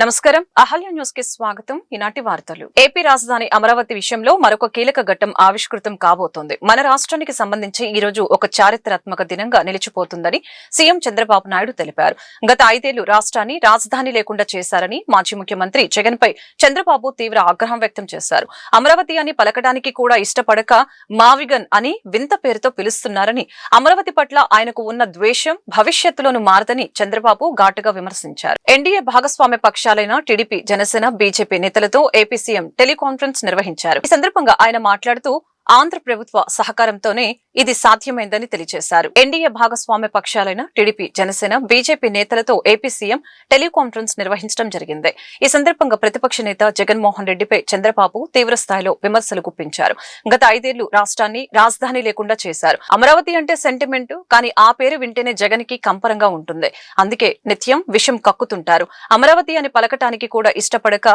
నమస్కారం. అహల్య న్యూస్ కి స్వాగతం. ఈనాటి వార్తలు. ఏపీ రాజధాని అమరావతి విషయంలో మరొక కీలక ఘట్టం ఆవిష్కృతం కాబోతోంది. మన రాష్ట్రానికి సంబంధించి ఈ రోజు ఒక చారిత్రాత్మక దినంగా నిలిచిపోతుందని సీఎం చంద్రబాబు నాయుడు తెలిపారు. గత 5 ఏళ్లు రాష్ట్రాన్ని రాజధాని లేకుండా చేశారని మాజీ ముఖ్యమంత్రి జగన్ పై చంద్రబాబు తీవ్ర ఆగ్రహం వ్యక్తం చేశారు. అమరావతి అని పలకడానికి కూడా ఇష్టపడక మావిగన్ అని వింత పేరుతో పిలుస్తున్నారని, అమరావతి పట్ల ఆయనకు ఉన్న ద్వేషం భవిష్యత్తులోనూ మారదని చంద్రబాబు ఘాటుగా విమర్శించారు. ఎన్డీఏ భాగస్వామ్య పక్షాలైన టీడీపీ, జనసేన, బీజేపీ నేతలతో ఏపీ సీఎం టెలికాన్ఫరెన్స్ నిర్వహించారు. ఈ సందర్భంగా ఆయన మాట్లాడుతూ ఆంధ్ర ప్రభుత్వ సహకారంతోనే ఇది సాధ్యమైందని తెలియజేశారు. ఎన్డీఏ భాగస్వామ్య పక్షాలైన టీడీపీ, జనసేన, బీజేపీ నేతలతో ఏపీ సీఎం టెలికాన్ఫరెన్స్ నిర్వహించడం జరిగింది. ఈ సందర్భంగా ప్రతిపక్ష నేత జగన్మోహన్ రెడ్డిపై చంద్రబాబు తీవ్ర స్థాయిలో విమర్శలు గుప్పించారు. గత 5 ఏళ్లు రాష్ట్రాన్ని రాజధాని లేకుండా చేశారు. అమరావతి అంటే సెంటిమెంట్, కానీ ఆ పేరు వింటేనే జగన్ కి కంపరంగా ఉంటుంది. అందుకే నిత్యం విషం కక్కుతుంటారు. అమరావతి అని పలకటానికి కూడా ఇష్టపడక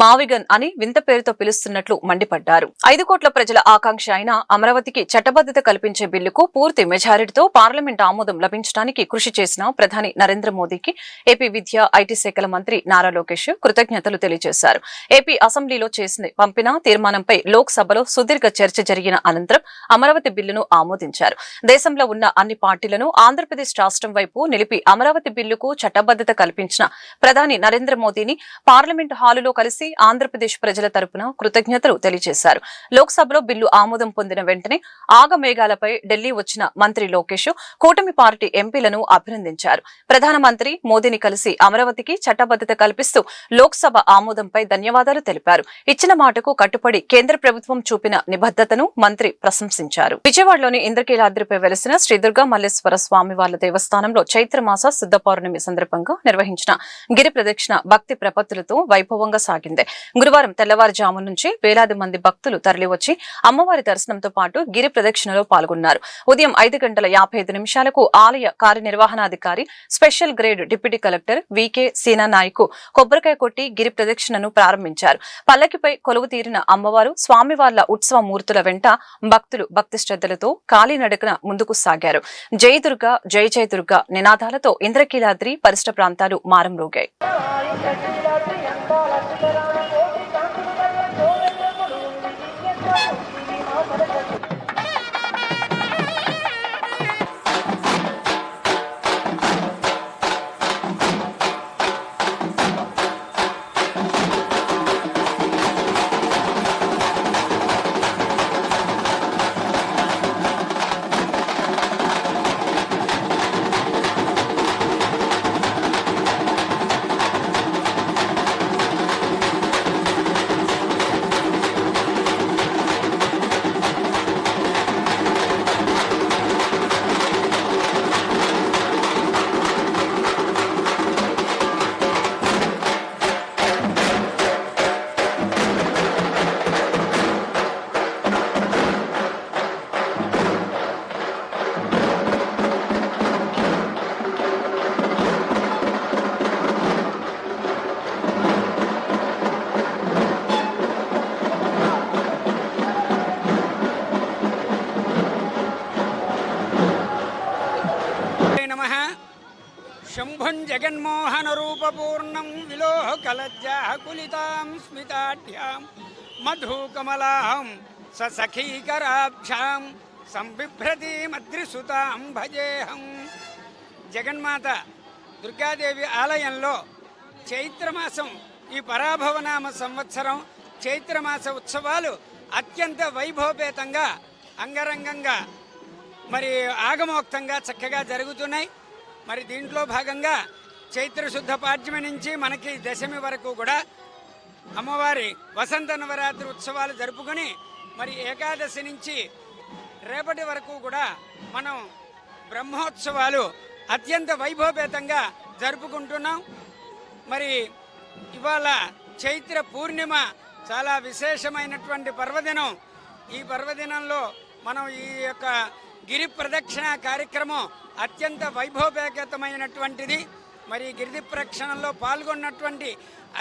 మావిగన్ అని వింత పేరుతో పిలుస్తున్నట్లు మండిపడ్డారు. 5 కోట్ల ప్రజల ఆకాంక్ష అయిన అమరావతికి చట్టబద్దత కల్పించే బిల్లుకు పూర్తి మెజారిటీతో పార్లమెంట్ ఆమోదం లభించడానికి కృషి చేసిన ప్రధాని నరేంద్ర మోదీకి ఏపీ విద్యా, ఐటీ శాఖల మంత్రి నారా లోకేష్ కృతజ్ఞతలు తెలియజేశారు. ఏపీ అసెంబ్లీలో పంపిన తీర్మానంపై లోక్ సభలో సుదీర్ఘ చర్చ జరిగిన అనంతరం అమరావతి బిల్లును ఆమోదించారు. దేశంలో ఉన్న అన్ని పార్టీలను ఆంధ్రప్రదేశ్ రాష్ట్రం వైపు నిలిపి అమరావతి బిల్లుకు చట్టబద్దత కల్పించిన ప్రధాని నరేంద్ర మోదీని పార్లమెంట్ హాలులో కలిసి ఆంధ్రప్రదేశ్ ప్రజల తరపున కృతజ్ఞతలు తెలియజేశారు. లోక్ సభలో బిల్లు ఆమోదం పొందిన వెంటనే ఆగమేఘాలపై ఢిల్లీ వచ్చిన మంత్రి లోకేష్ కూటమి పార్టీ ఎంపీలను అభినందించారు. ప్రధానమంత్రి మోదీని కలిసి అమరావతికి చట్టబద్దత కల్పిస్తూ లోక్సభ ఆమోదంపై ధన్యవాదాలు తెలిపారు. ఇచ్చిన మాటకు కట్టుబడి కేంద్ర ప్రభుత్వం చూపిన నిబద్దతను మంత్రి ప్రశంసించారు. విజయవాడలోని ఇంద్రకీలాద్రిపై వెలిసిన శ్రీ దుర్గా మల్లేశ్వర స్వామివార్ల దేవస్థానంలో చైత్రమాస శుద్ధ పౌర్ణమి సందర్భంగా నిర్వహించిన గిరి ప్రదక్షిణ భక్తి ప్రపత్తులతో వైభవంగా సాగింది. గురువారం తెల్లవారుజాము నుంచి వేలాది మంది భక్తులు తరలివచ్చి అమ్మవారి దర్శనంతో పాటు గిరి ప్రదక్షిణలో పాల్గొన్నారు. ఉదయం 5:55 ఆలయ కార్యనిర్వహణాధికారి, special grade deputy collector VK Seena Naik కొబ్బరికాయ కొట్టి గిరి ప్రదక్షిణను ప్రారంభించారు. పల్లకిపై కొలువు తీరిన అమ్మవారు స్వామివార్ల ఉత్సవ మూర్తుల వెంట భక్తులు భక్తి శ్రద్ధలతో కాలినడకన ముందుకు సాగారు. జై దుర్గా, జై జై దుర్గా నినాదాలతో ఇంద్రకీలాద్రి పరిసర ప్రాంతాలు మారంమ్రోగాయి. శంభుం జగన్మోహన రూపపూర్ణం విలోకలజ్జాకులితాం స్మితాఢ్యాం మధుకమలాం ససఖీకరాభ్యాం సంబిభ్రతిమద్రిసుతాం భజేహం. జగన్మాత దుర్గాదేవి ఆలయంలో చైత్రమాసం, ఈ పరాభవనామ సంవత్సరం చైత్రమాస ఉత్సవాలు అత్యంత వైభవపేతంగా అంగరంగంగా మరి ఆగమోక్తంగా చక్కగా జరుగుతున్నాయి. మరి దీంట్లో భాగంగా చైత్ర శుద్ధ పాడ్యమి నుంచి మనకి దశమి వరకు కూడా అమ్మవారి వసంత నవరాత్రి ఉత్సవాలు జరుపుకొని మరి ఏకాదశి నుంచి రేపటి వరకు కూడా మనం బ్రహ్మోత్సవాలు అత్యంత వైభవపేతంగా జరుపుకుంటున్నాం. మరి ఇవాళ చైత్ర పూర్ణిమ చాలా విశేషమైనటువంటి పర్వదినం. ఈ పర్వదినంలో మనం ఈ యొక్క గిరి ప్రదక్షిణ కార్యక్రమం అత్యంత వైభవపేతమైనటువంటిది. మరి గిరి ప్రదక్షిణలో పాల్గొన్నటువంటి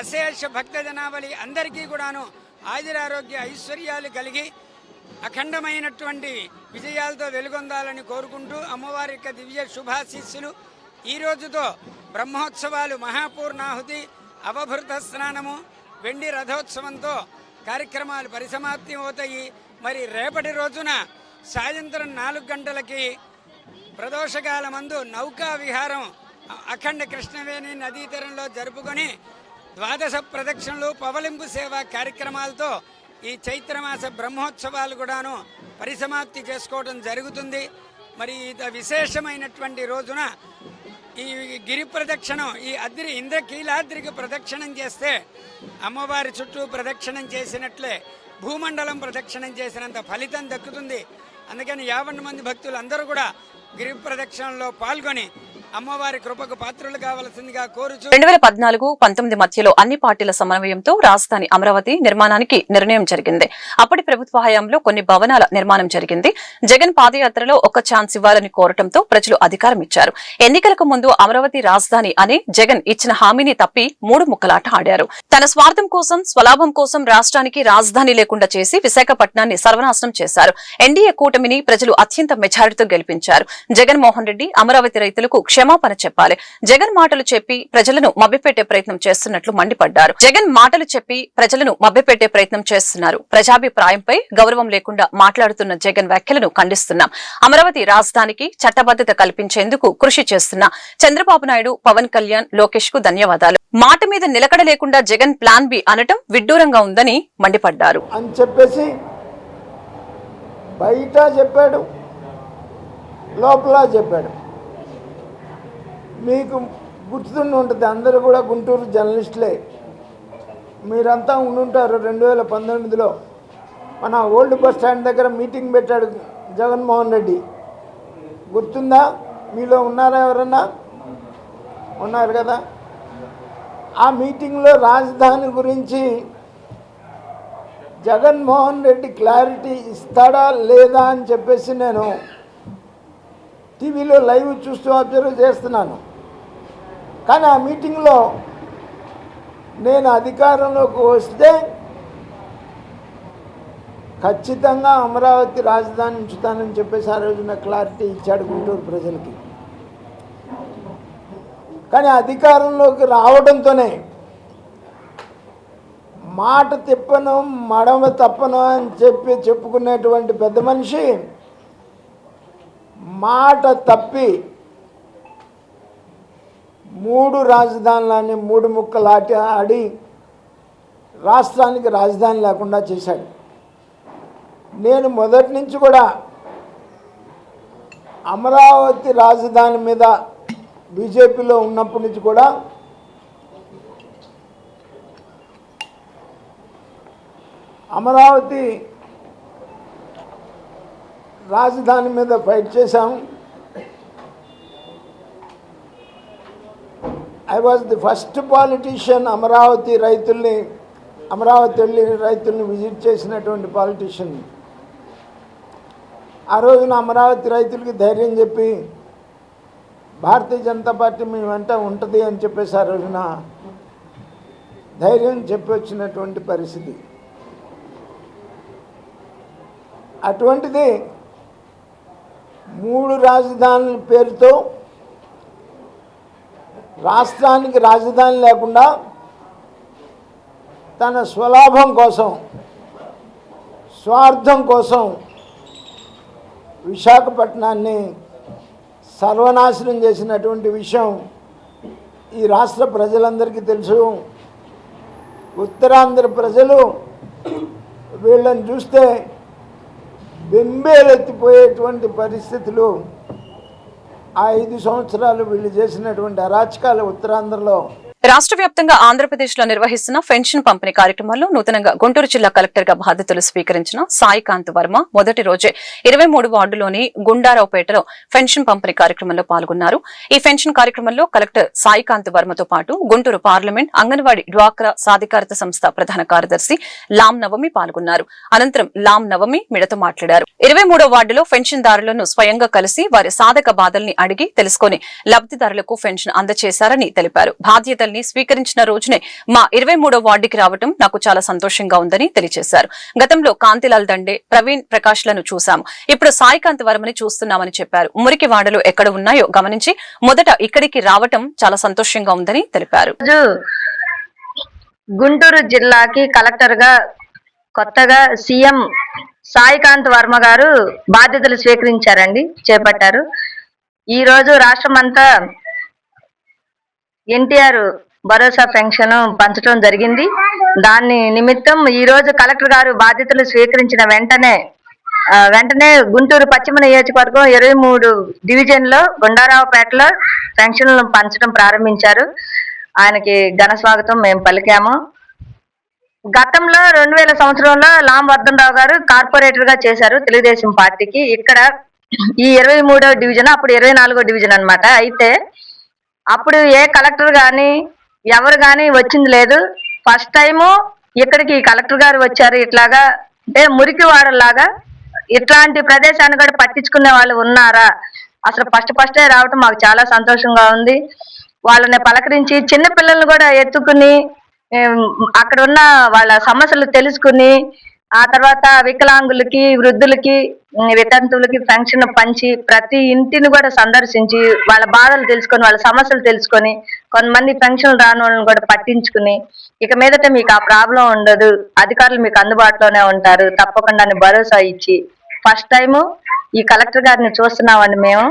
అశేష భక్త జనావళి అందరికీ కూడాను ఆయురారోగ్య ఐశ్వర్యాలు కలిగి అఖండమైనటువంటి విజయాలతో వెలుగొందాలని కోరుకుంటూ అమ్మవారి యొక్క దివ్య శుభాశీస్సులు. ఈ రోజుతో బ్రహ్మోత్సవాలు మహాపూర్ణాహుతి అవభృత స్నానము, వెండి రథోత్సవంతో కార్యక్రమాలు పరిసమాప్తి అవుతాయి. మరి రేపటి రోజున సాయంత్రం 4 గంటలకి ప్రదోషకాల మందు నౌకా విహారం అఖండ కృష్ణవేణి నదీ తీరంలో జరుపుకొని ద్వాదశ ప్రదక్షిణలు, పవలింపు సేవ కార్యక్రమాలతో ఈ చైత్రమాస బ్రహ్మోత్సవాలు కూడాను పరిసమాప్తి చేసుకోవడం జరుగుతుంది. మరి విశేషమైనటువంటి రోజున ఈ గిరి ప్రదక్షిణం, ఈ ఇంద్రకీలాద్రికి ప్రదక్షిణం చేస్తే అమ్మవారి చుట్టూ ప్రదక్షిణం చేసినట్లే భూమండలం ప్రదక్షిణం చేసినంత ఫలితం దక్కుతుంది. అందుకని 50 మంది భక్తులు అందరూ కూడా గిరి ప్రదక్షిణలో పాల్గొని అమ్మవారి కృపకు పాత్రులు కావాల్సిందిగా కోరుచు 2014-19 మధ్యలో అన్ని పార్టీల సమన్వయంతో రాజధాని అమరావతి నిర్మాణానికి నిర్ణయం జరిగింది. అప్పటి ప్రభుత్వ హయాంలో కొన్ని భవనాల నిర్మాణం జరిగింది. జగన్ పాదయాత్రలో ఒక ఛాన్స్ ఇవ్వాలని కోరటంతో ప్రజలు అధికారం ఇచ్చారు. ఎన్నికలకు ముందు అమరావతి రాజధాని అని జగన్ ఇచ్చిన హామీని తప్పి 3 ముక్కలాట ఆడారు. తన స్వార్థం కోసం, స్వలాభం కోసం రాష్ట్రానికి రాజధాని లేకుండా చేసి విశాఖపట్నాన్ని సర్వనాశనం చేశారు. ఎన్డీఏ కూటమిని ప్రజలు అత్యంత మెజారిటీతో గెలిపించారు. జగన్మోహన్ రెడ్డి అమరావతి రైతులకు క్షమాపణ చెప్పాలి. జగన్ మాటలు చెప్పి ప్రజలను మభ్యపెట్టే ప్రయత్నం చేస్తున్నట్లు మండిపడ్డారు. జగన్ మాటలు చెప్పి ప్రజలను మభ్యపెట్టే ప్రయత్నం చేస్తున్నారు. ప్రజాభిప్రాయంపై గౌరవం లేకుండా మాట్లాడుతున్న జగన్ వ్యాఖ్యలను ఖండిస్తున్నాం. అమరావతి రాజధానికి చట్టబద్దత కల్పించేందుకు కృషి చేస్తున్న చంద్రబాబు నాయుడు, పవన్ కళ్యాణ్, లోకేష్ కు ధన్యవాదాలు. మాట మీద నిలకడ లేకుండా జగన్ ప్లాన్ బి అనటం విడ్డూరంగా ఉందని మండిపడ్డారు. అని చెప్పేసి బయట చెప్పాడు, లోపల చెప్పాడు. మీకు గుర్తుండి ఉంటుంది, అందరూ కూడా గుంటూరు జర్నలిస్టులే, మీరంతా ఉండుంటారు. 2019లో మన ఓల్డ్ బస్ స్టాండ్ దగ్గర మీటింగ్ పెట్టాడు జగన్మోహన్ రెడ్డి, గుర్తుందా? మీలో ఉన్నారా ఎవరన్నా? ఉన్నారు కదా. ఆ మీటింగ్లో రాజధాని గురించి జగన్మోహన్ రెడ్డి క్లారిటీ ఇస్తాడా లేదా అని చెప్పేసి నేను టీవీలో లైవ్ చూస్తూ అబ్జర్వ్ చేస్తున్నాను. కానీ ఆ మీటింగ్లో నేను అధికారంలోకి వస్తే ఖచ్చితంగా అమరావతి రాజధాని ఉంచుతానని చెప్పేసి ఆ రోజున క్లారిటీ ఇచ్చాడు గుంటూరు ప్రజలకి. కానీ అధికారంలోకి రావడంతోనే మాట తిప్పను, మడమ తప్పను అని చెప్పుకునేటువంటి పెద్ద మనిషి మాట తప్పి 3 రాజధానులని 3 ముక్కలాట ఆడి రాష్ట్రానికి రాజధాని లేకుండా చేశాడు. నేను మొదటి నుంచి కూడా అమరావతి రాజధాని మీద బీజేపీలో ఉన్నప్పటి నుంచి కూడా అమరావతి రాజధాని మీద ఫైట్ చేశాం. I was the first politician Amaravati వెళ్ళి రైతుల్ని విజిట్ చేసినటువంటి పాలిటీషియన్. ఆ రోజున అమరావతి రైతులకి ధైర్యం చెప్పి భారతీయ జనతా పార్టీ మీ వెంట ఉంటుంది అని చెప్పేసి ఆ రోజున ధైర్యం చెప్పి వచ్చినటువంటి పరిస్థితి. అటువంటిది 3 రాజధానుల పేరుతో రాష్ట్రానికి రాజధాని లేకుండా తన స్వలాభం కోసం, స్వార్థం కోసం విశాఖపట్నాన్ని సర్వనాశనం చేసినటువంటి విషయం ఈ రాష్ట్ర ప్రజలందరికీ తెలుసు. ఉత్తరాంధ్ర ప్రజలు వీళ్ళని చూస్తే బెంబేలెత్తిపోయేటువంటి పరిస్థితులు ఆ 5 సంవత్సరాలు వీళ్ళు చేసినటువంటి అరాచకాలు ఉత్తరాంధ్రలో. రాష్ట్ర వ్యాప్తంగా ఆంధ్రప్రదేశ్ లో నిర్వహిస్తున్న పెన్షన్ పంపిణీ కార్యక్రమంలో నూతనంగా గుంటూరు జిల్లా కలెక్టర్ గా బాధ్యతలు స్వీకరించిన సాయికాంత్ వర్మ మొదటి రోజే 23 వార్డులోని గుండారావుపేటలో పెన్షన్ పంపిణీ కార్యక్రమంలో పాల్గొన్నారు. ఈ పెన్షన్ కార్యక్రమంలో కలెక్టర్ సాయికాంత్ వర్మతో పాటు గుంటూరు పార్లమెంట్ అంగన్వాడీ డ్వాక్రా సాధికారత సంస్థ ప్రధాన కార్యదర్శి లామ్ నవమి పాల్గొన్నారు. అనంతరం లామ్ నవమి మిడతో మాట్లాడారు. 23వ వార్డులో పెన్షన్దారులను స్వయంగా కలిసి వారి సాధక బాధల్ని అడిగి తెలుసుకుని లబ్దిదారులకు పెన్షన్ అందజేశారని తెలిపారు. బాధ్యతల్ని స్వీకరించిన రోజునే మా 23వ వార్డుకి రావడం నాకు చాలా సంతోషంగా ఉందని తెలియజేశారు. గతంలో కాంతిలాల్ దండే, ప్రవీణ్ ప్రకాష్ లను చూశాము. ఇప్పుడు సాయికాంత్ వర్మని చూస్తున్నామని చెప్పారు. మురికి వాడలు ఎక్కడ ఉన్నాయో గమనించి మొదట ఇక్కడికి రావటం చాలా సంతోషంగా ఉందని తెలిపారు. గుంటూరు జిల్లాకి కలెక్టర్గా కొత్తగా సీఎం సాయికాంత్ వర్మ గారు బాధ్యతలు చేపట్టారు. ఈ రోజు రాష్ట్రమంతా ఎన్టీఆర్ భరోసా పెన్షన్ పంచడం జరిగింది. దాని నిమిత్తం ఈ రోజు కలెక్టర్ గారు బాధ్యతలు స్వీకరించిన వెంటనే గుంటూరు పశ్చిమ నియోజకవర్గం 23 డివిజన్లో గుండారావుపేటలో పెన్షన్లను పంచడం ప్రారంభించారు. ఆయనకి ఘన స్వాగతం మేము పలికాము. గతంలో 2000 సంవత్సరంలో లాంవర్ధన్ గారు కార్పొరేటర్ గా చేశారు తెలుగుదేశం పార్టీకి. ఇక్కడ ఈ 23వ డివిజన్, అప్పుడు 24వ డివిజన్ అన్నమాట. అయితే అప్పుడు ఏ కలెక్టర్ గాని ఎవరు గాని వచ్చింది లేదు. ఫస్ట్ టైము ఇక్కడికి కలెక్టర్ గారు వచ్చారు. ఇట్లాగా అంటే మురికి వాడలాగా ఇట్లాంటి ప్రదేశాన్ని కూడా పట్టించుకునే వాళ్ళు ఉన్నారా, అసలు ఫస్టే రావటం మాకు చాలా సంతోషంగా ఉంది. వాళ్ళని పలకరించి చిన్న పిల్లల్ని కూడా ఎత్తుకుని అక్కడ ఉన్న వాళ్ళ సమస్యలు తెలుసుకుని ఆ తర్వాత వికలాంగులకి, వృద్ధులకి, వితంతువులకి పెన్షన్ పంచి ప్రతి ఇంటిని కూడా సందర్శించి వాళ్ళ బాధలు తెలుసుకొని వాళ్ళ సమస్యలు తెలుసుకొని కొంతమంది పెన్షన్ రాని వాళ్ళని కూడా పట్టించుకుని ఇక మీదట మీకు ఆ ప్రాబ్లం ఉండదు, అధికారులు మీకు అందుబాటులోనే ఉంటారు తప్పకుండా అని భరోసా ఇచ్చి ఫస్ట్ టైము ఈ కలెక్టర్ గారిని చూస్తున్నామండి. మేము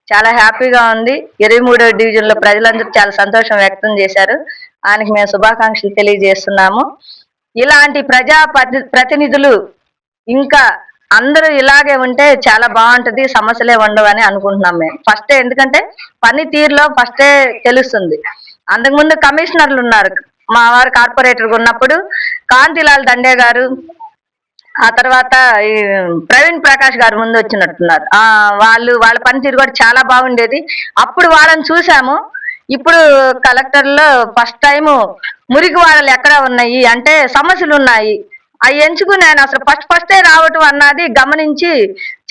చాలా హ్యాపీగా ఉంది. 23వ డివిజన్ లో ప్రజలందరూ చాలా సంతోషం వ్యక్తం చేశారు. ఆయనకి మేము శుభాకాంక్షలు తెలియజేస్తున్నాము. ఇలాంటి ప్రజా ప్రతినిధులు ఇంకా అందరూ ఇలాగే ఉంటే చాలా బాగుంటది, సమస్యలే ఉండవని అనుకుంటున్నాం మేము. ఎందుకంటే పనితీరులో తెలుస్తుంది. అంతకుముందు కమిషనర్లు ఉన్నారు. మా వారు కార్పొరేటర్ ఉన్నప్పుడు కాంతిలాల్ దండే గారు, ఆ తర్వాత ఈ ప్రవీణ్ ప్రకాష్ గారు ముందు వచ్చినట్టున్నారు. వాళ్ళ పనితీరు కూడా చాలా బాగుండేది. అప్పుడు వాళ్ళని చూసాము. ఇప్పుడు కలెక్టర్ లో ఫస్ట్ టైము మురికి వాడలు ఎక్కడ ఉన్నాయి అంటే సమస్యలు ఉన్నాయి, అవి ఎంచుకుని ఆయన అసలు ఫస్టే రావటం అన్నది గమనించి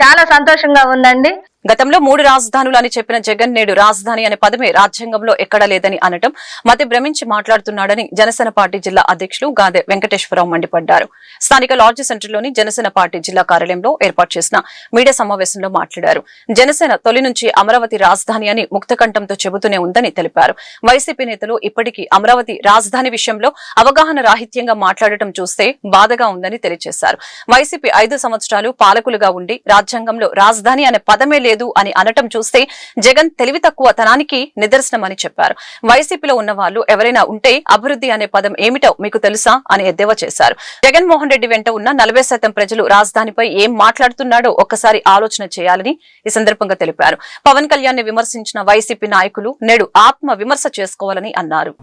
చాలా సంతోషంగా ఉందండి. గతంలో 3 రాజధానులు అని చెప్పిన జగన్ నేడు రాజధాని అనే పదమే రాజ్యాంగంలో ఎక్కడా లేదని అనటం మతి భ్రమించి మాట్లాడుతున్నాడని జనసేన పార్టీ జిల్లా అధ్యక్షులు గాదె వెంకటేశ్వరరావు మండిపడ్డారు. స్థానిక లాడ్జి సెంటర్లోని జనసేన పార్టీ జిల్లా కార్యాలయంలో ఏర్పాటు చేసిన మీడియా సమావేశంలో మాట్లాడారు. జనసేన తొలి నుంచి అమరావతి రాజధాని అని ముక్తకంఠంతో చెబుతూనే ఉందని తెలిపారు. వైసీపీ నేతలు ఇప్పటికీ అమరావతి రాజధాని విషయంలో అవగాహన రాహిత్యంగా మాట్లాడటం చూస్తే బాధగా ఉందని తెలియజేశారు. వైసీపీ 5 సంవత్సరాలు పాలకులుగా ఉండి రాజ్యాంగంలో రాజధాని అనే పదమే లేదు అని అనటం చూస్తే జగన్ తెలివి తక్కువ తనానికి నిదర్శనమని చెప్పారు. వైసీపీలో ఉన్న వాళ్ళు ఎవరైనా ఉంటే అభివృద్ధి అనే పదం ఏమిటో మీకు తెలుసా అని ఎద్దేవా చేశారు. జగన్మోహన్ రెడ్డి వెంట ఉన్న 40% ప్రజలు రాజధానిపై ఏం మాట్లాడుతున్నాడో ఒక్కసారి ఆలోచన చేయాలని ఈ సందర్భంగా తెలిపారు. పవన్ కళ్యాణ్ ని విమర్శించిన వైసీపీ నాయకులు నేడు ఆత్మ విమర్శ చేసుకోవాలని అన్నారు.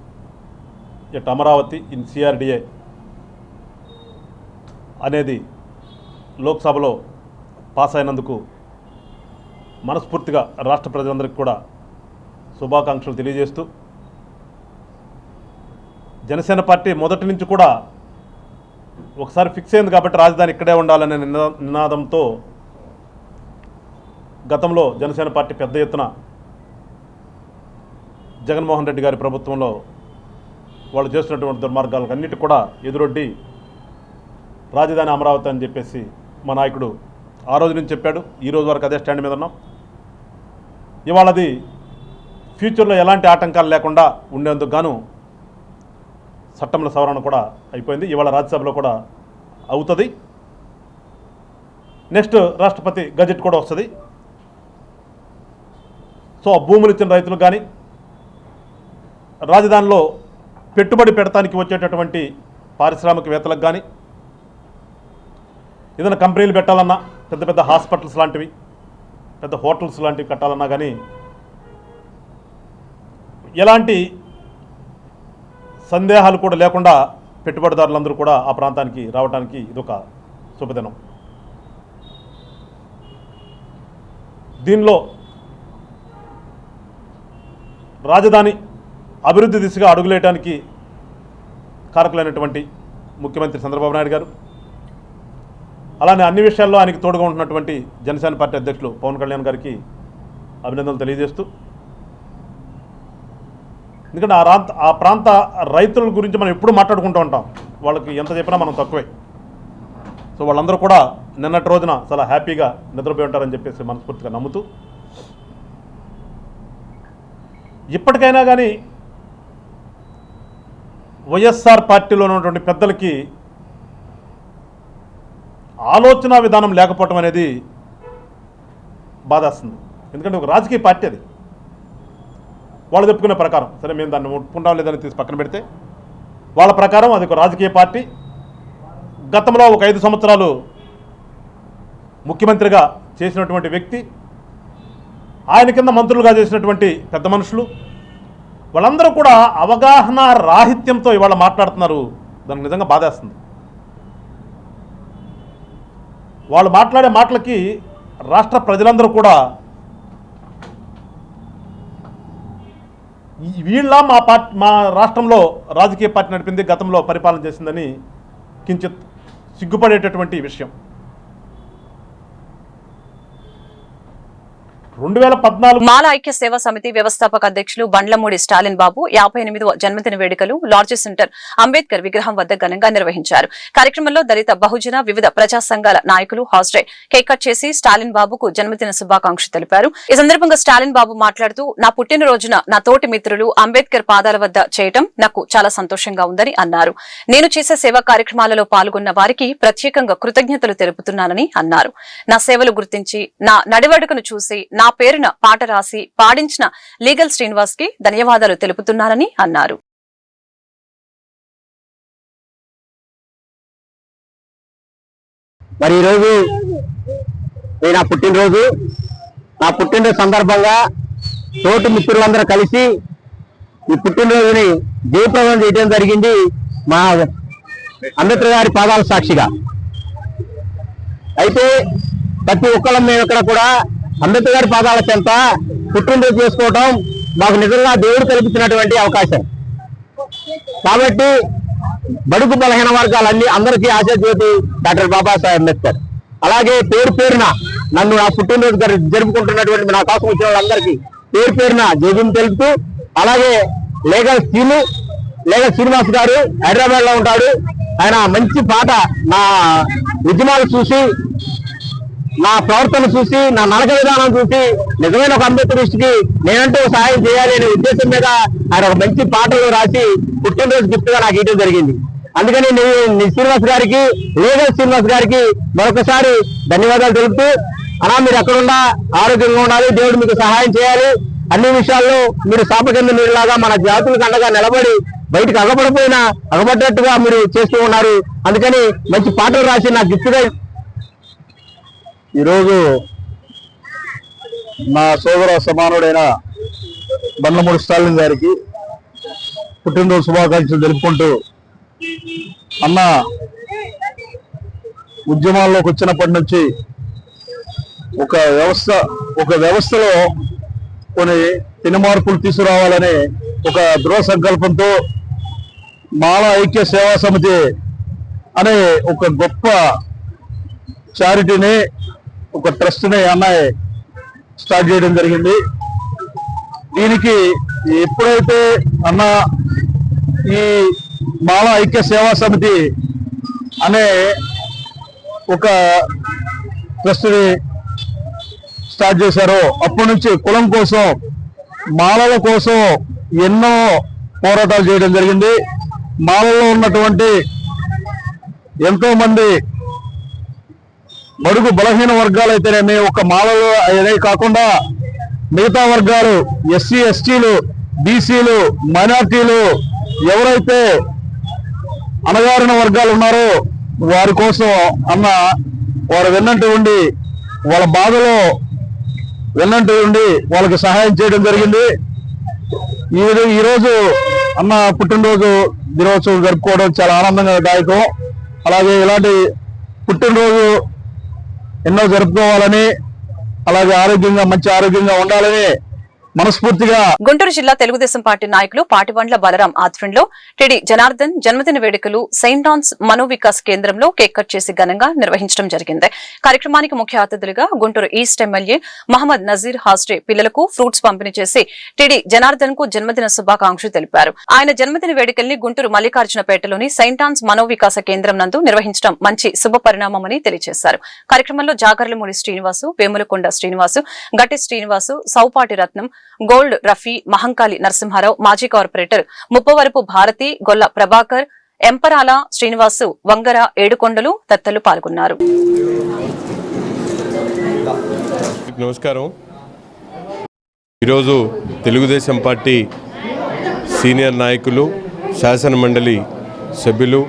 అమరావతి ఇన్ సిఆర్డిఏ అనేది లోక్సభలో పాస్ అయినందుకు మనస్ఫూర్తిగా రాష్ట్ర ప్రజలందరికీ కూడా శుభాకాంక్షలు తెలియజేస్తూ, జనసేన పార్టీ మొదటి నుంచి కూడా ఒకసారి ఫిక్స్ అయింది కాబట్టి రాజధాని ఇక్కడే ఉండాలనే నినాదంతో గతంలో జనసేన పార్టీ పెద్ద ఎత్తున జగన్మోహన్ రెడ్డి గారి ప్రభుత్వంలో వాళ్ళు చేస్తున్నటువంటి దుర్మార్గాలకు అన్నిటి కూడా ఎదురొడ్డి రాజధాని అమరావతి అని చెప్పేసి మా నాయకుడు ఆ రోజు నుంచి చెప్పాడు. ఈ రోజు వరకు అదే స్టాండ్ మీద ఉన్నాం. ఇవాళ అది ఫ్యూచర్లో ఎలాంటి ఆటంకాలు లేకుండా ఉండేందుకు గాను చట్టంల సవరణ కూడా అయిపోయింది. ఇవాళ రాజ్యసభలో కూడా అవుతుంది. నెక్స్ట్ రాష్ట్రపతి గజెట్ కూడా వస్తుంది. సో భూములు ఇచ్చిన రైతులకు కానీ రాజధానిలో పెట్టుబడి పెడతానికి వచ్చేటటువంటి పారిశ్రామికవేత్తలకు కానీ ఏదైనా కంపెనీలు పెట్టాలన్నా, పెద్ద పెద్ద హాస్పిటల్స్ లాంటివి, పెద్ద హోటల్స్ లాంటివి కట్టాలన్నా కానీ ఎలాంటి సందేహాలు కూడా లేకుండా పెట్టుబడిదారులందరూ కూడా ఆ ప్రాంతానికి రావడానికి ఇదొక శుభదినం. దీనిలో రాజధాని అభివృద్ధి దిశగా అడుగులేయడానికి కారకులైనటువంటి ముఖ్యమంత్రి చంద్రబాబు నాయుడు గారు, అలానే అన్ని విషయాల్లో ఆయనకి తోడుగా ఉంటున్నటువంటి జనసేన పార్టీ అధ్యక్షులు పవన్ కళ్యాణ్ గారికి అభినందనలు తెలియజేస్తూ, ఎందుకంటే ఆ ప్రాంత రైతుల గురించి మనం ఎప్పుడు మాట్లాడుకుంటూ ఉంటాం. వాళ్ళకి ఎంత చెప్పినా మనం తక్కువే. సో వాళ్ళందరూ కూడా నిన్నటి రోజున చాలా హ్యాపీగా నిద్రపోయి ఉంటారని చెప్పేసి మనస్ఫూర్తిగా నమ్ముతూ, ఇప్పటికైనా కానీ వైఎస్ఆర్ పార్టీలో ఉన్నటువంటి పెద్దలకి ఆలోచన విధానం లేకపోవటం అనేది బాధేస్తుంది. ఎందుకంటే ఒక రాజకీయ పార్టీ అది, వాళ్ళు చెప్పుకునే ప్రకారం, సరే మేము దాన్ని ఒప్పుకుంటాం లేదని తీసి పక్కన పెడితే, వాళ్ళ ప్రకారం అది ఒక రాజకీయ పార్టీ. గతంలో ఒక 5 సంవత్సరాలు ముఖ్యమంత్రిగా చేసినటువంటి వ్యక్తి, ఆయన కింద మంత్రులుగా చేసినటువంటి పెద్ద మనుషులు, వాళ్ళందరూ కూడా అవగాహన రాహిత్యంతో ఇవాళ మాట్లాడుతున్నారు. దానికి నిజంగా బాధేస్తుంది. వాళ్ళు మాట్లాడే మాటలకి రాష్ట్ర ప్రజలందరూ కూడా వీళ్ళ మా రాష్ట్రంలో రాజకీయ పార్టీ నడిపింది, గతంలో పరిపాలన చేసిందని కించిత్ సిగ్గుపడేటటువంటి విషయం. 2014 మాల ఐక్య సేవా సమితి వ్యవస్థాపక అధ్యక్షులు బండ్లమూడి స్టాలిన్ బాబు 58వ జన్మదిన వేడుకలు లార్జ్ సెంటర్ అంబేద్కర్ విగ్రహం వద్ద ఘనంగా నిర్వహించారు. కార్యక్రమంలో దళిత బహుజన వివిధ ప్రజా సంఘాల నాయకులు హాజరై కేక్ కట్ చేసి స్టాలిన్ బాబుకు జన్మదిన శుభాకాంక్షలు తెలిపారు. ఈ సందర్భంగా స్టాలిన్ బాబు మాట్లాడుతూ, నా పుట్టినరోజున నా తోటి మిత్రులు అంబేద్కర్ పాదాల వద్ద చేయటం నాకు చాలా సంతోషంగా ఉందని అన్నారు. నేను చేసే సేవా కార్యక్రమాలలో పాల్గొన్న వారికి ప్రత్యేకంగా కృతజ్ఞతలు తెలుపుతున్నానని అన్నారు. నా సేవలు గుర్తించి నా నడివడుకను చూసి నా పేరున పాట రాసి పాడించిన లీగల్ శ్రీనివాస్ కి ధన్యవాదాలు తెలుపుతున్నానని అన్నారు. మరి ఈరోజు నా పుట్టినరోజు సందర్భంగా తోటి మిత్రులందరూ కలిసి ఈ పుట్టినరోజుని జయప్రదం చేయడం జరిగింది మా అంబేద్కర్ గారి పాదాల సాక్షిగా. అయితే ప్రతి ఒక్కళ్ళం మేము ఇక్కడ కూడా అంబేద్కర్ గారి పాదాల చెంత పుట్టినరోజు చేసుకోవటం మాకు నిజంగా దేవుడు కల్పించినటువంటి అవకాశం. కాబట్టి బడుగు బలహీన వర్గాలన్నీ అందరికీ ఆశాజ్యోతి డాక్టర్ బాబాసాహెబ్ అంబేద్కర్. అలాగే పేరు పేరున నన్ను నా పుట్టినరోజు జరుపుకుంటున్నటువంటి నా కోసం వచ్చిన వాళ్ళందరికీ పేరు పేరున జైభీం తెలుపుతూ, అలాగే లీగల్ శ్రీనివాస్ గారు హైదరాబాద్ లో ఉంటాడు. ఆయన మంచి పాట, నా ఉద్యమాలు చూసి, నా ప్రవర్తన చూసి, నా నడక విధానం చూసి నిజమైన ఒక అంబేద్కరిస్ట్కి నేనంటూ సహాయం చేయాలి అనే ఉద్దేశం మీద ఆయన ఒక మంచి పాటలు రాసి పుట్టినరోజు గిఫ్ట్ గా నాకు ఇవ్వడం జరిగింది. అందుకని శ్రీనివాస్ గారికి, లీగల్ శ్రీనివాస్ గారికి మరొకసారి ధన్యవాదాలు తెలుపుతూ, అలా మీరు ఎక్కడున్నా ఆరోగ్యంగా ఉండాలి, దేవుడు మీకు సహాయం చేయాలి, అన్ని విషయాల్లో మీరు శాపకింద నీరులాగా మన జాతులకు అండగా నిలబడి బయటకు అగబడ్డట్టుగా మీరు చేస్తూ ఉన్నారు. అందుకని మంచి పాటలు రాసి నాకు గిఫ్ట్ గా ఈరోజు నా సోదర సమానుడైన బండ్లమూడి స్టాలిన్ గారికి పుట్టినరోజు శుభాకాంక్షలు తెలుపుకుంటూ, అన్న ఉద్యమాల్లోకి వచ్చినప్పటి నుంచి ఒక వ్యవస్థలో కొన్ని చిన్న మార్పులు తీసుకురావాలనే ఒక దృఢ సంకల్పంతో మాల ఐక్య సేవా సమితి అనే ఒక గొప్ప చారిటీని, ఒక ట్రస్ట్ని అన్నయ్య స్టార్ట్ చేయడం జరిగింది. దీనికి ఎప్పుడైతే అన్న ఈ మాల ఐక్య సేవా సమితి అనే ఒక ట్రస్ట్ని స్టార్ట్ చేశారో అప్పటి నుంచి కులం కోసం, మాలల కోసం ఎన్నో పోరాటాలు చేయడం జరిగింది. మాలలో ఉన్నటువంటి ఎంతో మంది బడుగు బలహీన వర్గాలు అయితేనేమి, ఒక మాలలు అనే కాకుండా మిగతా వర్గాలు, ఎస్సీ ఎస్టీలు, బీసీలు, మైనార్టీలు, ఎవరైతే అణగారిన వర్గాలు ఉన్నారో వారి కోసం అన్న వారు వెన్నంటి ఉండి, వాళ్ళ బాధలో వెన్నంటి ఉండి వాళ్ళకి సహాయం చేయడం జరిగింది. ఈరోజు అన్న పుట్టినరోజు దినోత్సవం జరుపుకోవడం చాలా ఆనందంగా దాయకం. అలాగే ఇలాంటి పుట్టినరోజు ఎన్నో జరుపుకోవాలని, అలాగే మంచి ఆరోగ్యంగా ఉండాలని మనస్ఫూర్తిగా. గుంటూరు జిల్లా తెలుగుదేశం పార్టీ నాయకులు పాటిబండ్ల బలరాం ఆధ్వర్యంలో టిడి జనార్దన్ జన్మదిన వేడుకలు సెయింట్ ఆన్స్ మనోవికాస్ కేంద్రంలో కేక్ కట్ చేసి ఘనంగా నిర్వహించడం జరిగింది. కార్యక్రమానికి ముఖ్య అతిథులుగా గుంటూరు ఈస్ట్ ఎమ్మెల్యే మహమ్మద్ నజీర్ హాస్రే పిల్లలకు ఫ్రూట్స్ పంపిణీ చేసి టిడి జనార్దన్ కు జన్మదిన శుభాకాంక్షలు తెలిపారు. ఆయన జన్మదిన వేడుకల్ని గుంటూరు మల్లికార్జునపేటలోని సెయింట్ ఆన్స్ మనోవికాస కేంద్రం నందు నిర్వహించడం మంచి శుభ పరిణామమని తెలియజేశారు. కార్యక్రమంలో జాగర్లమూడి శ్రీనివాసు, వేములకొండ శ్రీనివాసు, గట్టి శ్రీనివాసు, సౌపాటి రత్నం, గోల్డ్ రఫీ, మహంకాళి నరసింహారావు, మాజీ కార్పొరేటర్ ముప్పవరపు భారతి, గొల్ల ప్రభాకర్, ఎంపరాల శ్రీనివాసు, వంగర, ఏడుకొండలు తదితరులు పాల్గొన్నారు. నమస్కారం. ఈరోజు తెలుగుదేశం పార్టీ సీనియర్ నాయకులు, శాసన మండలి సభ్యులు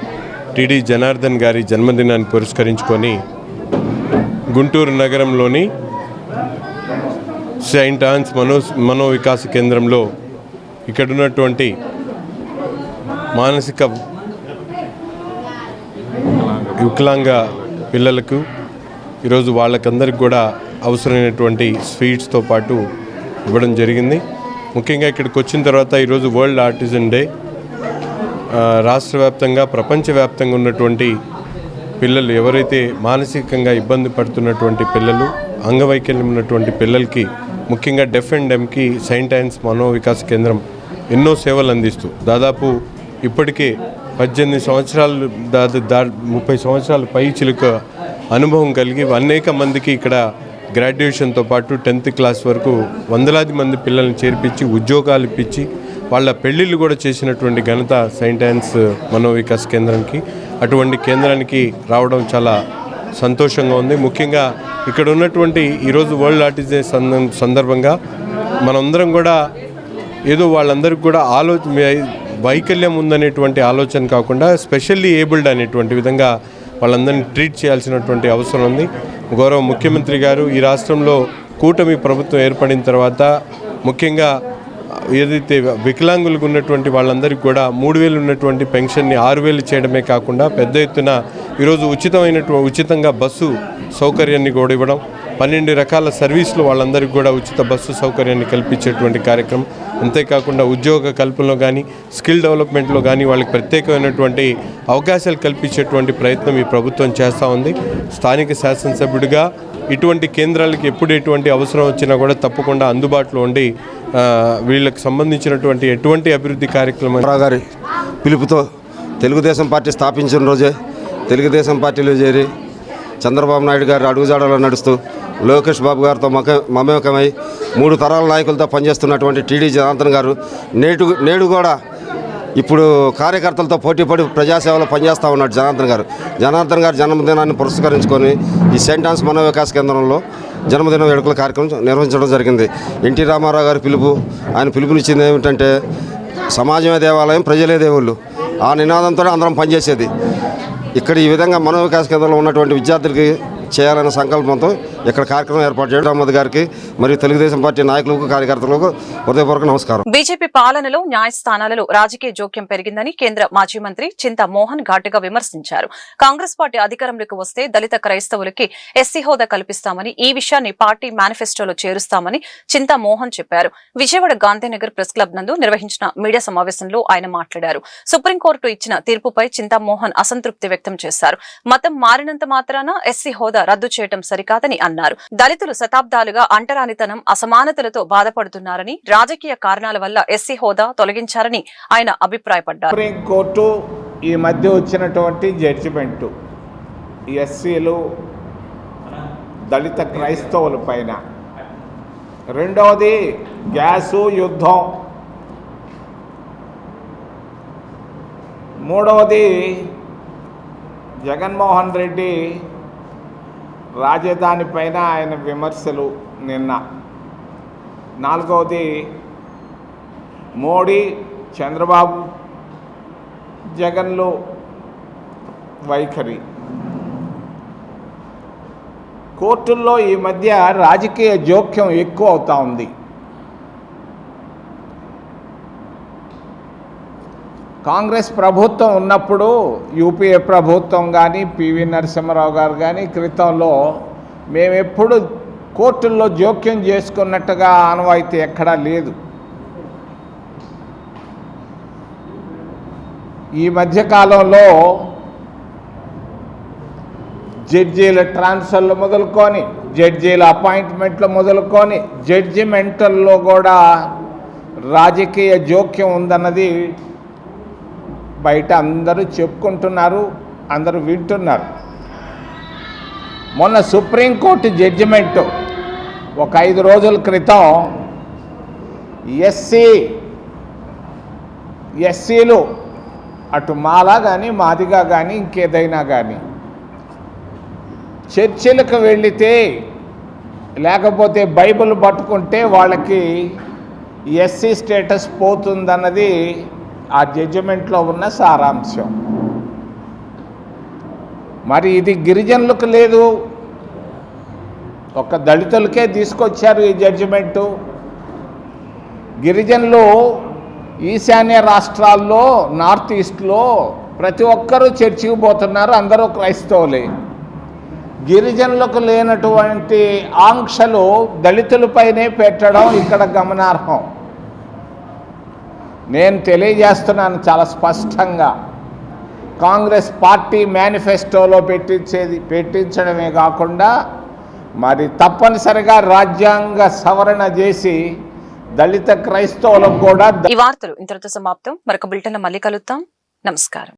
టిడి జనార్దన్ గారి జన్మదినాన్ని పురస్కరించుకొని గుంటూరు నగరంలోని సెయింట్ ఆన్స్ మనోవికాస కేంద్రంలో ఇక్కడున్నటువంటి మానసిక వికలాంగ పిల్లలకు ఈరోజు వాళ్ళకందరికి కూడా అవసరమైనటువంటి స్వీట్స్తో పాటు ఇవ్వడం జరిగింది. ముఖ్యంగా ఇక్కడికి వచ్చిన తర్వాత ఈరోజు వరల్డ్ ఆటిజం డే. రాష్ట్ర వ్యాప్తంగా, ప్రపంచవ్యాప్తంగా ఉన్నటువంటి పిల్లలు ఎవరైతే మానసికంగా ఇబ్బంది పడుతున్నటువంటి పిల్లలు, అంగవైకల్యం ఉన్నటువంటి పిల్లలకి, ముఖ్యంగా డెఫ్ అండ్ డెమ్కి సెయింట్ ఆన్స్ మనోవికాస కేంద్రం ఎన్నో సేవలు అందిస్తూ దాదాపు ఇప్పటికే 18 సంవత్సరాలు 30 సంవత్సరాల పై చిలుక అనుభవం కలిగి అనేక మందికి ఇక్కడ గ్రాడ్యుయేషన్తో పాటు 10th క్లాస్ వరకు వందలాది మంది పిల్లల్ని చేర్పించి ఉద్యోగాలు ఇప్పించి వాళ్ళ పెళ్ళిళ్ళు కూడా చేసినటువంటి ఘనత సెయింట్ ఆన్స్ మనోవికాస్ కేంద్రానికి. అటువంటి కేంద్రానికి రావడం చాలా సంతోషంగా ఉంది. ముఖ్యంగా ఇక్కడ ఉన్నటువంటి ఈరోజు వరల్డ్ ఆటిజం సందర్భంగా మనందరం కూడా ఏదో వాళ్ళందరికీ కూడా వైకల్యం ఉందనేటువంటి ఆలోచన కాకుండా స్పెషల్లీ ఏబుల్డ్ అనేటువంటి విధంగా వాళ్ళందరినీ ట్రీట్ చేయాల్సినటువంటి అవసరం ఉంది. గౌరవ ముఖ్యమంత్రి గారు ఈ రాష్ట్రంలో కూటమి ప్రభుత్వం ఏర్పడిన తర్వాత ముఖ్యంగా ఏదైతే వికలాంగులకు ఉన్నటువంటి వాళ్ళందరికీ కూడా 3,000 ఉన్నటువంటి పెన్షన్ని 6,000 చేయడమే కాకుండా పెద్ద ఎత్తున ఈరోజు ఉచితంగా బస్సు సౌకర్యాన్ని కూడా ఇవ్వడం, 12 రకాల సర్వీసులు వాళ్ళందరికీ కూడా ఉచిత బస్సు సౌకర్యాన్ని కల్పించేటువంటి కార్యక్రమం. అంతేకాకుండా ఉద్యోగ కల్పనలో కానీ, స్కిల్ డెవలప్మెంట్లో కానీ వాళ్ళకి ప్రత్యేకమైనటువంటి అవకాశాలు కల్పించేటువంటి ప్రయత్నం ఈ ప్రభుత్వం చేస్తూ ఉంది. స్థానిక శాసనసభ్యుడిగా ఇటువంటి కేంద్రాలకి ఎప్పుడు ఎటువంటి అవసరం వచ్చినా కూడా తప్పకుండా అందుబాటులో ఉండి వీళ్ళకి సంబంధించినటువంటి ఎటువంటి అభివృద్ధి కార్యక్రమం గారి పిలుపుతో తెలుగుదేశం పార్టీ స్థాపించిన రోజే తెలుగుదేశం పార్టీలో చేరి చంద్రబాబు నాయుడు గారి అడుగుజాడలో నడుస్తూ లోకేష్ బాబు గారితో మమేకమై 3 తరాల నాయకులతో పనిచేస్తున్నటువంటి టిడి జనార్దన్ గారు నేడు కూడా ఇప్పుడు కార్యకర్తలతో పోటీపడి ప్రజాసేవలో పనిచేస్తూ ఉన్నాడు జనార్దన్ గారి జన్మదినాన్ని పురస్కరించుకొని ఈ సెయింట్ ఆన్స్ మనోవికాస్ కేంద్రంలో జన్మదిన వేడుకల కార్యక్రమం నిర్వహించడం జరిగింది. ఎన్టీ రామారావు గారి ఆయన పిలుపునిచ్చింది ఏమిటంటే సమాజమే దేవాలయం, ప్రజలే దేవుళ్ళు. ఆ నినాదంతో అందరం పనిచేసేది. ఇక్కడ ఈ విధంగా మనోవికాస్ కేంద్రంలో ఉన్నటువంటి విద్యార్థులకి చేయాలనే సంకల్పంతో ఇక్కడ కార్యక్రమం ఏర్పాటు చేయడం అహ్మద్ గారికి మరియు తెలుగుదేశం పార్టీ నాయకులకు, కార్యకర్తలకు హృదయపూర్వక నమస్కారం. బీజేపీ పాలనలో న్యాయస్థానాలలో రాజకీయ జోక్యం పెరిగిందని కేంద్ర మాజీ మంత్రి చింతా మోహన్ ఘాటుగా విమర్శించారు. కాంగ్రెస్ పార్టీ అధికారంలోకి వస్తే దళిత క్రైస్తవులకి ఎస్సీ హోదా కల్పిస్తామని, ఈ విషయాన్ని పార్టీ మేనిఫెస్టోలో చేరుస్తామని చింతా మోహన్ చెప్పారు. విజయవాడ గాంధీనగర్ ప్రెస్ క్లబ్ నందు నిర్వహించిన మీడియా సమావేశంలో ఆయన మాట్లాడారు. సుప్రీంకోర్టు ఇచ్చిన తీర్పుపై చింతా మోహన్ అసంతృప్తి వ్యక్తం చేశారు. మతం మారినంత మాత్రాన ఎస్సీ హోదా రద్దు చేయడం సరికాదని అన్నారు. దళితులు శతాబ్దాలుగా అంటరానితనం, అసమానతలతో బాధపడుతున్నారని, రాజకీయ కారణాల వల్ల ఎస్సీ హోదా తొలగించారని ఆయన అభిప్రాయపడ్డారు. సుప్రీంకోర్టు ఈ మధ్య వచ్చినటువంటి జడ్జిమెంటు ఎస్సీలు, దళిత క్రైస్తవుల పైన, రెండవది గ్యాసు యుద్ధం, మూడవది జగన్మోహన్ రెడ్డి రాజధాని పైన ఆయన విమర్శలు నిన్న, నాలుగవది మోడీ, చంద్రబాబు, జగన్లు వైఖరి. కోర్టుల్లో ఈ మధ్య రాజకీయ జోక్యం ఎక్కువ అవుతా ఉంది. కాంగ్రెస్ ప్రభుత్వం ఉన్నప్పుడు యూపీఏ ప్రభుత్వం కానీ, పివి నరసింహారావు గారు కానీ క్రితంలో మేమెప్పుడు కోర్టుల్లో జోక్యం చేసుకున్నట్టుగా ఆనవాయితీ ఎక్కడా లేదు. ఈ మధ్యకాలంలో జడ్జీల ట్రాన్స్ఫర్లు మొదలుకొని, జడ్జీల అపాయింట్మెంట్లు మొదలుకొని, జడ్జిమెంటల్లో కూడా రాజకీయ జోక్యం ఉందన్నది బయట అందరూ చెప్పుకుంటున్నారు, అందరూ వింటున్నారు. మొన్న సుప్రీంకోర్టు జడ్జిమెంటు ఒక 5 రోజుల క్రితం ఎస్సీలు అటు మాలా కానీ మాదిగా కానీ ఇంకేదైనా కానీ చర్చిలకు వెళితే లేకపోతే బైబిల్ పట్టుకుంటే వాళ్ళకి ఎస్సీ స్టేటస్ పోతుందన్నది ఆ జడ్జిమెంట్లో ఉన్న సారాంశం. మరి ఇది గిరిజనులకు లేదు, ఒక దళితులకే తీసుకొచ్చారు ఈ జడ్జిమెంటు. గిరిజనులు ఈశాన్య రాష్ట్రాల్లో, నార్త్ ఈస్ట్లో ప్రతి ఒక్కరూ చర్చికి పోతున్నారు, అందరూ క్రైస్తవులే. గిరిజనులకు లేనటువంటి ఆంక్షలు దళితులపైనే పెట్టడం ఇక్కడ గమనార్హం. నేను తెలియజేస్తున్నాను చాలా స్పష్టంగా, కాంగ్రెస్ పార్టీ మేనిఫెస్టోలో పెట్టించడమే కాకుండా మరి తప్పనిసరిగా రాజ్యాంగ సవరణ చేసి దళిత క్రైస్తవులకు కూడా ఈ వార్తలు ఇంతటితో సమాప్తం. మరొక బులెటిన్లో మళ్ళీ కలుద్దాం. నమస్కారం.